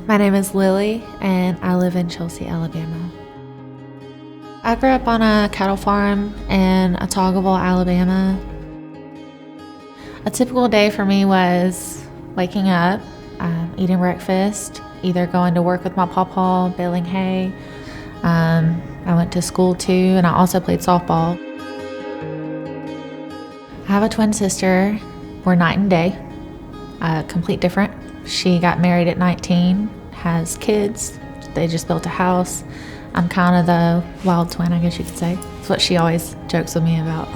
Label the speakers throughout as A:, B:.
A: My name is Lili, and I live in Chelsea, Alabama. I grew up on a cattle farm in Otagoville, Alabama. A typical day for me was waking up, eating breakfast, either going to work with my pawpaw, baling hay. I went to school too, and I also played softball. I have a twin sister. We're night and day, complete different. She got married at 19, has kids. They just built a house. I'm kind of the wild twin, I guess you could say. That's what she always jokes with me about.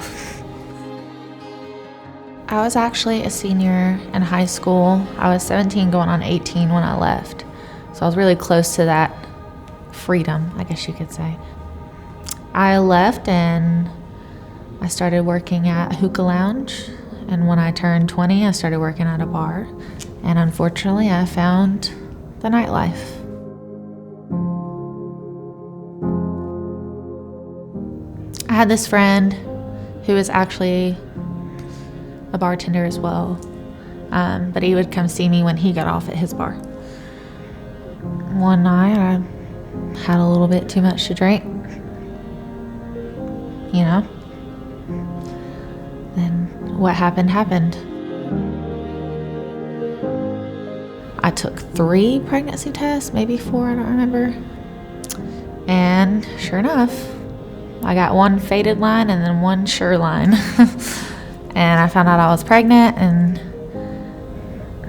A: I was actually a senior in high school. I was 17 going on 18 when I left. So I was really close to that freedom, I guess you could say. I left and I started working at Hookah Lounge. And when I turned 20, I started working at a bar. And unfortunately, I found the nightlife. I had this friend who was actually a bartender as well, but he would come see me when he got off at his bar. One night, I had a little bit too much to drink, Then what happened. I took 3 pregnancy tests, maybe 4, I don't remember. And sure enough, I got 1 faded line and then 1 sure line. And I found out I was pregnant, and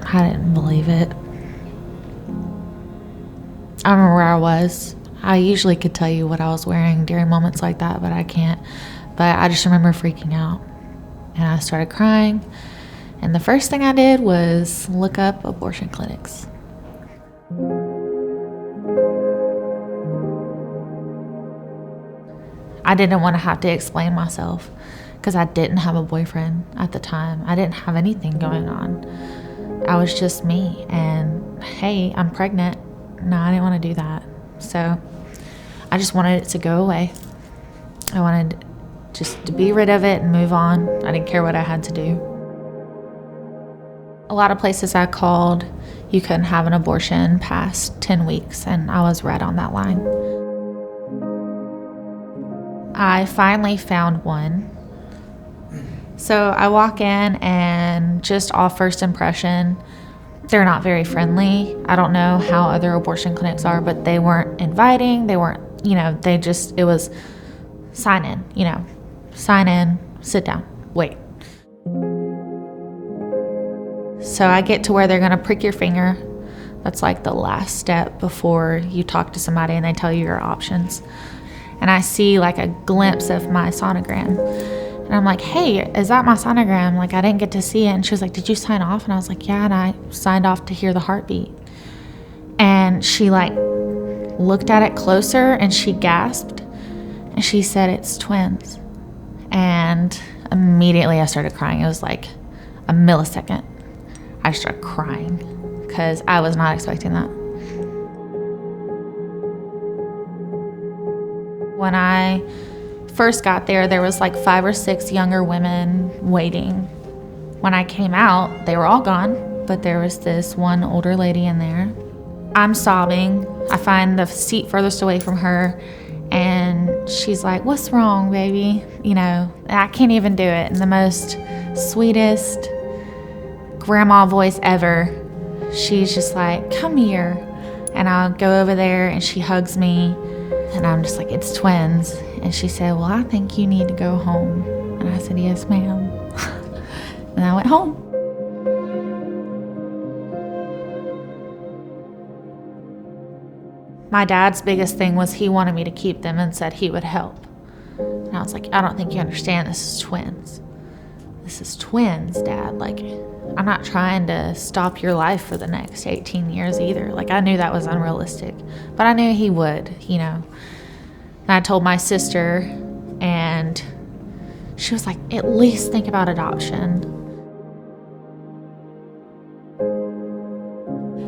A: I didn't believe it. I remember where I was. I usually could tell you what I was wearing during moments like that, but I can't. But I just remember freaking out. And I started crying. And the first thing I did was look up abortion clinics. I didn't want to have to explain myself because I didn't have a boyfriend at the time. I didn't have anything going on. I was just me. And hey, I'm pregnant. No, I didn't want to do that. So I just wanted it to go away. I wanted just to be rid of it and move on. I didn't care what I had to do. A lot of places I called, you couldn't have an abortion past 10 weeks, and I was right on that line. I finally found one. So I walk in, and just off first impression, they're not very friendly. I don't know how other abortion clinics are, but they weren't inviting. They weren't, it was sign in, sit down, wait. So I get to where they're gonna prick your finger. That's like the last step before you talk to somebody and they tell you your options. And I see like a glimpse of my sonogram. And I'm like, hey, is that my sonogram? Like, I didn't get to see it. And she was like, did you sign off? And I was like, yeah, and I signed off to hear the heartbeat. And she like looked at it closer and she gasped. And she said, it's twins. And immediately I started crying. It was like a millisecond. I started crying because I was not expecting that. When I first got there, there was like 5 or 6 younger women waiting. When I came out, they were all gone, but there was this one older lady in there. I'm sobbing. I find the seat furthest away from her, and she's like, what's wrong, baby? I can't even do it. In the most sweetest grandma voice ever. She's just like, come here. And I'll go over there and she hugs me. And I'm just like, it's twins. And she said, well, I think you need to go home. And I said, yes, ma'am. And I went home. My dad's biggest thing was he wanted me to keep them and said he would help. And I was like, I don't think you understand. This is twins. This is twins, Dad. Like, I'm not trying to stop your life for the next 18 years either. Like, I knew that was unrealistic, but I knew he would, And I told my sister, and she was like, at least think about adoption.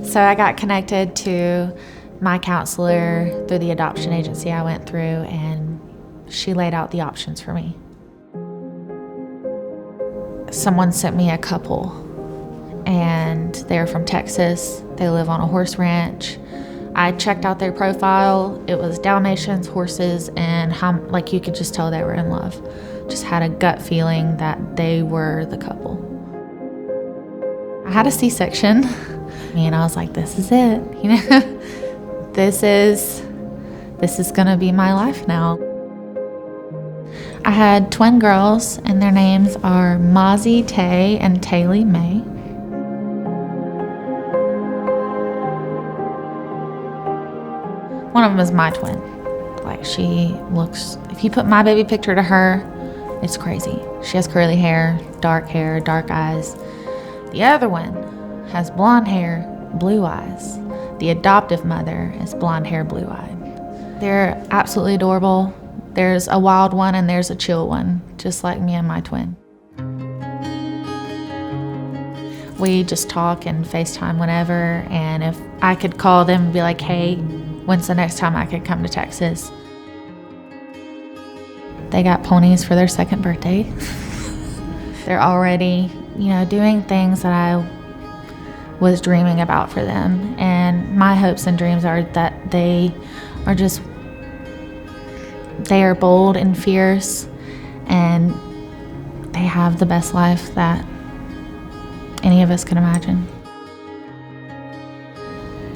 A: So I got connected to my counselor through the adoption agency I went through, and she laid out the options for me. Someone sent me a couple, and they're from Texas. They live on a horse ranch. I checked out their profile. It was Dalmatians, horses, and like you could just tell they were in love. Just had a gut feeling that they were the couple. I had a C-section, and I was like, this is it. This is gonna be my life now. I had twin girls, and their names are Mozzie Tay and Taylor May. One of them is my twin. Like, she looks, if you put my baby picture to her, it's crazy. She has curly hair, dark eyes. The other one has blonde hair, blue eyes. The adoptive mother is blonde hair, blue-eyed. They're absolutely adorable. There's a wild one and there's a chill one, just like me and my twin. We just talk and FaceTime whenever, and if I could call them and be like, hey, when's the next time I could come to Texas? They got ponies for their second birthday. They're already, doing things that I was dreaming about for them. And my hopes and dreams are that they are bold and fierce, and they have the best life that any of us can imagine.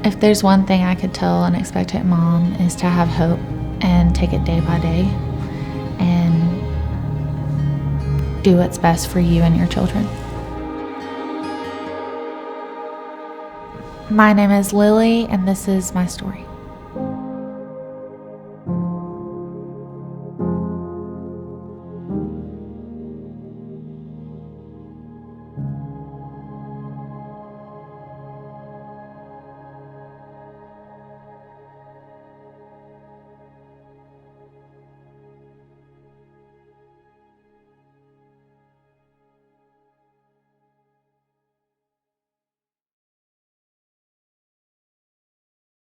A: If there's one thing I could tell an expectant mom, is to have hope and take it day by day and do what's best for you and your children. My name is Lili, and this is my story.